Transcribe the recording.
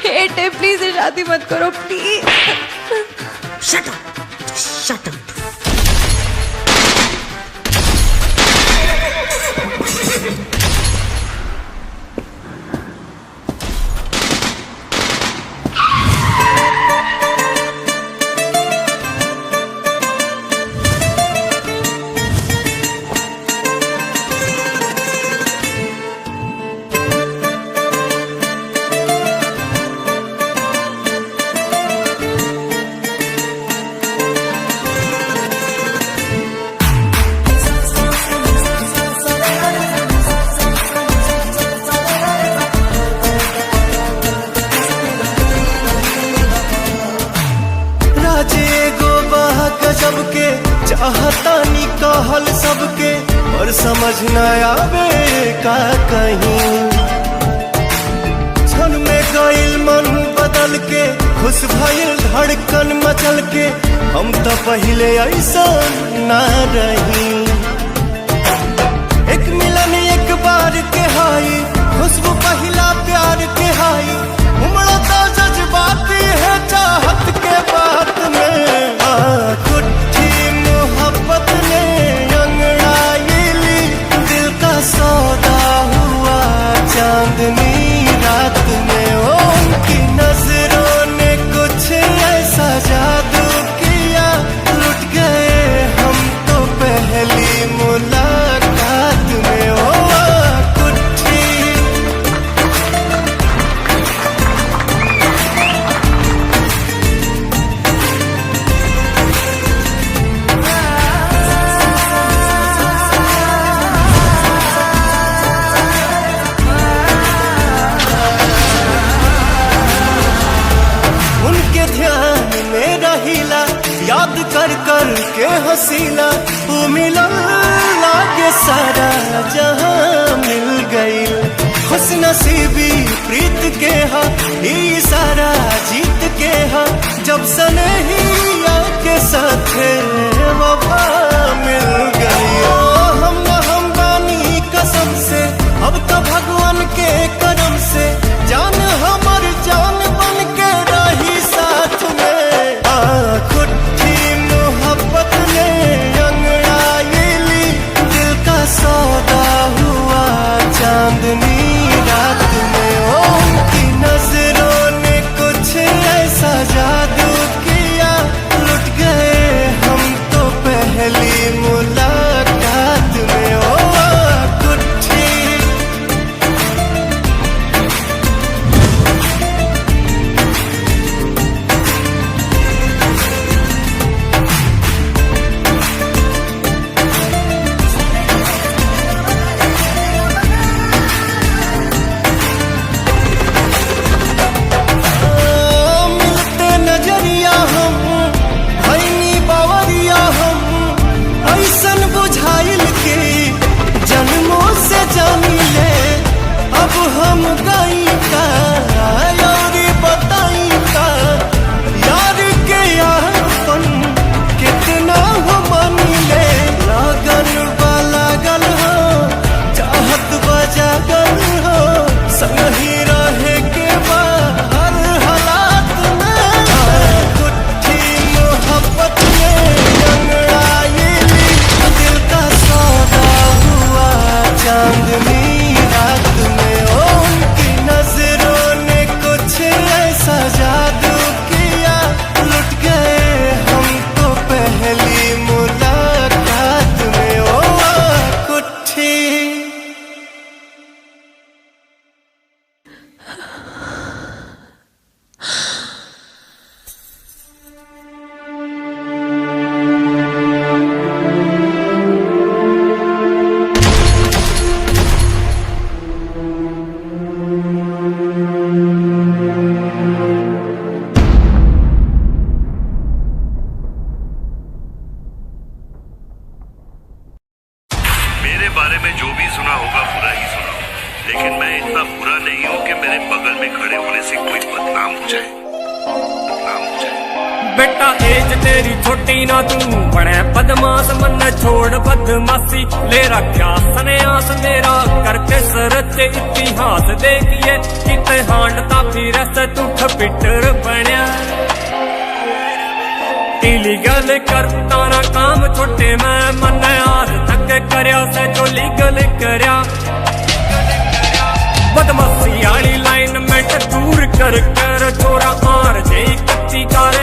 Hate है, please ये शादी मत करो please. Shut up, shut up. सबके चाहता नी कहल सबके और समझ न आवे का कहीं। क्षण में गइल मन बदल के खुश भइल धड़कन मचल के, हम तो पहले ऐसा ना रही। एक मिलन एक बार के हाई, खुशबू पहला प्यार के हाई, उमड़ा तो जज्बात है चाहत के बात में। कुट्ठी मोहब्बत ने अंगड़ाई ली, दिल का सौदा हुआ चांदनी रात में। उनकी नजरों ने कुछ ऐसा जादू किया, लुट गए हम तो पहली मुलाकात में। ओ कुट्ठी याद कर कर के हसीला, वो मिलन लागे सारा जहां मिल गई। खुश नसीबी प्रीत के हा, ई सारा जीत के हा, जब सनहिया के साथ वफा मिल गई। हम बानी कसम से, अब तो भगवान के करम से, जान हमर जान बन के रही साथ में। कुट्ठी मोहब्बत ने अंगड़ाई ली, दिल का सौदा हुआ चांदनी रात में। उनकी नजरों ने कुछ ऐसा जादू किया, लुट गए हम तो पहली बेटा एज तेरी छोटी ना तू बने बदमाश मन छोड़ बदमाशी ले रखा सन्यास मेरा करके सरच इतिहास देखिए किते हांडता फिर से तू ठपिटर बनया इलीगल करता ना काम छोटे मैं मन आज तक करया से जो लीगल करया बदमाशी आली लाइन में दूर कर छोरा आर जे कच्ची कार